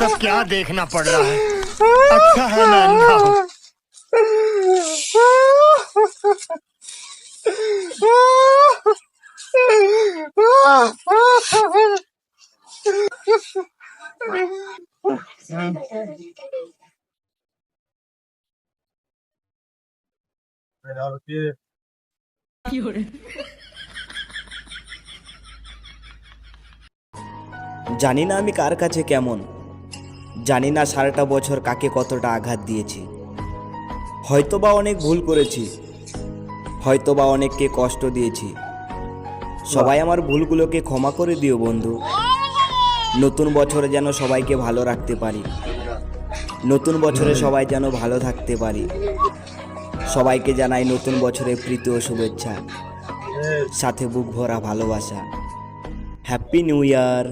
सब क्या देखना पड़ रहा है। अच्छा है मैं अंधा हूँ। জানি না আমি কার কাছে কেমন, জানি না সারাটা বছর কাকে কতটা আঘাত দিয়েছি। হয়তোবা অনেক ভুল করেছি, হয়তোবা অনেককে কষ্ট দিয়েছি। সবাই আমার ভুলগুলোকে ক্ষমা করে দিও বন্ধু। নতুন বছরে যেন সবাইকে ভালো রাখতে পারি, নতুন বছরে সবাই যেন ভালো থাকতে পারি। সবাইকে জানাই নতুন বছরের প্রীতি ও শুভেচ্ছা, সাথে বুক ভরা ভালোবাসা। Happy new year.